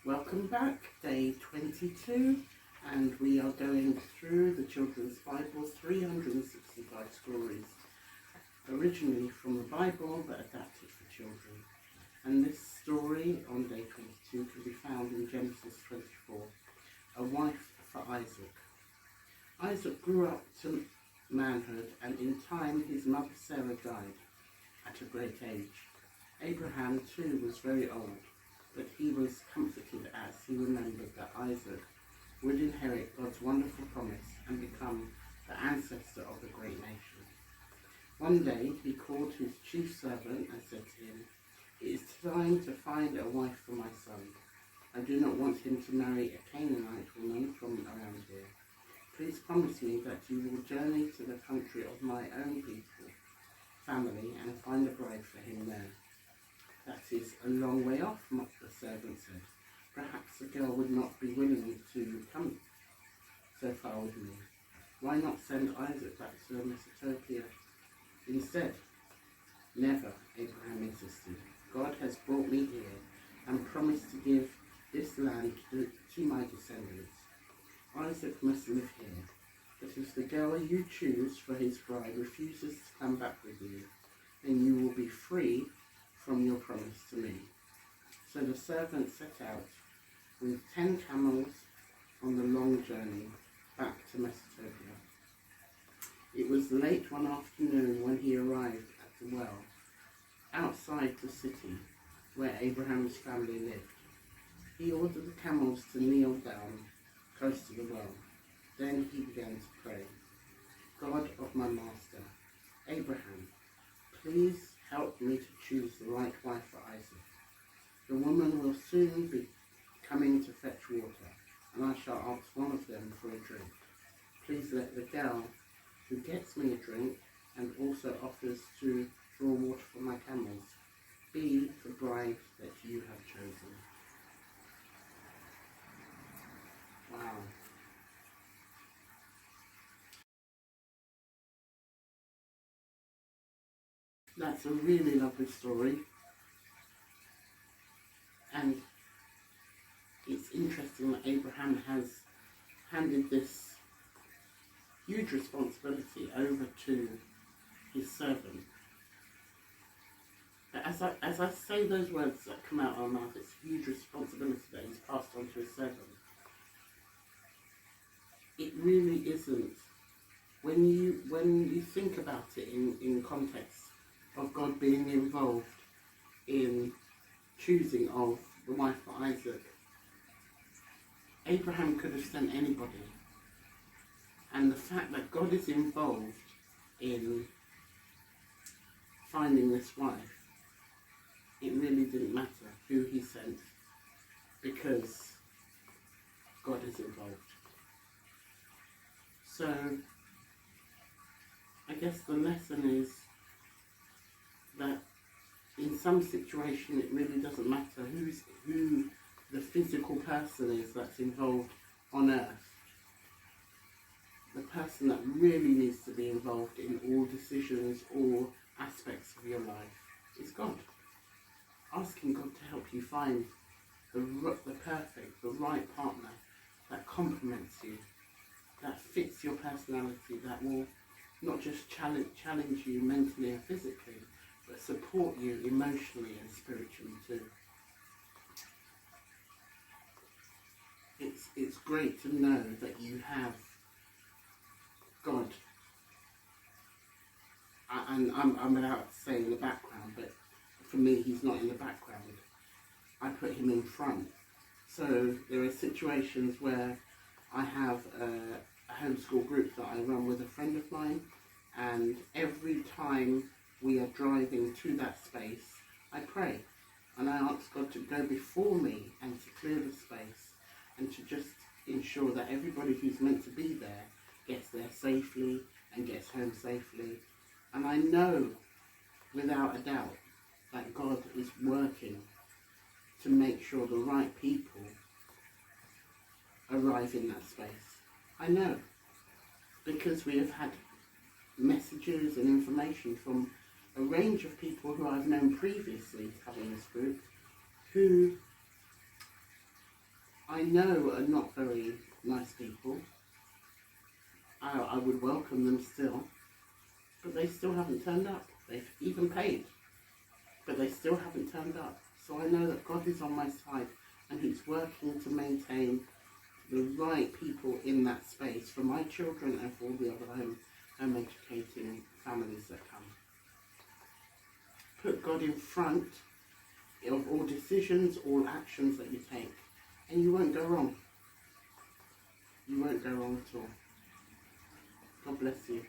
Welcome back, day 22, and we are going through the Children's Bible, 365 stories, originally from the Bible but adapted for children. And this story on day 22 can be found in Genesis 24, a wife for Isaac. Isaac grew up to manhood, and in time his mother Sarah died at a great age. Abraham too was very old, but he was comforted as he remembered that Isaac would inherit God's wonderful promise and become the ancestor of a great nation. One day he called his chief servant and said to him, "It is time to find a wife for my son. I do not want him to marry a Canaanite woman from around here. Please promise me that you will journey to the country of my own people, family, and find a bride for him there." "That is a long way off," the servant said. "Perhaps the girl would not be willing to come so far with me. Why not send Isaac back to Mesopotamia instead?" "Never," Abraham insisted. "God has brought me here and promised to give this land to my descendants. Isaac must live here. But if the girl you choose for his bride refuses to come back with you, then you will be free from your promise to me." So the servant set out with 10 camels on the long journey back to Mesopotamia. It was late one afternoon when he arrived at the well outside the city where Abraham's family lived. He ordered the camels to kneel down close to the well. Then he began to pray. "God of my master, Abraham, please help me to choose the right wife for Isaac. The woman will soon be coming to fetch water, and I shall ask one of them for a drink. Please let the girl who gets me a drink and also offers to draw water for my camels be the bride that you have chosen." Wow. That's a really lovely story, and it's interesting that Abraham has handed this huge responsibility over to his servant. But as I say those words that come out of my mouth, it's a huge responsibility that he's passed on to his servant. It really isn't. When you think about it in context of God being involved in choosing of the wife for Isaac, Abraham could have sent anybody. And the fact that God is involved in finding this wife, it really didn't matter who he sent, because God is involved. So I guess the lesson is that in some situation it really doesn't matter who the physical person is that's involved on earth. The person that really needs to be involved in all decisions, all aspects of your life, is God. Asking God to help you find the perfect, the right partner that complements you, that fits your personality, that will not just challenge you mentally and physically, but support you emotionally and spiritually too. It's great to know that you have God, and I'm about to say in the background, but for me he's not in the background. I put him in front. So there are situations where I have a homeschool group that I run with a friend of mine, and every time we are driving to that space, I pray and I ask God to go before me and to clear the space and to just ensure that everybody who's meant to be there gets there safely and gets home safely. And I know without a doubt that God is working to make sure the right people arrive in that space. I know, because we have had messages and information from a range of people who I've known previously having this group, who I know are not very nice people. I would welcome them still, but they still haven't turned up. They've even paid, but they still haven't turned up. So I know that God is on my side and he's working to maintain the right people in that space for my children and for all the other home educating families that come. Put God in front of all decisions, all actions that you take, and you won't go wrong. You won't go wrong at all. God bless you.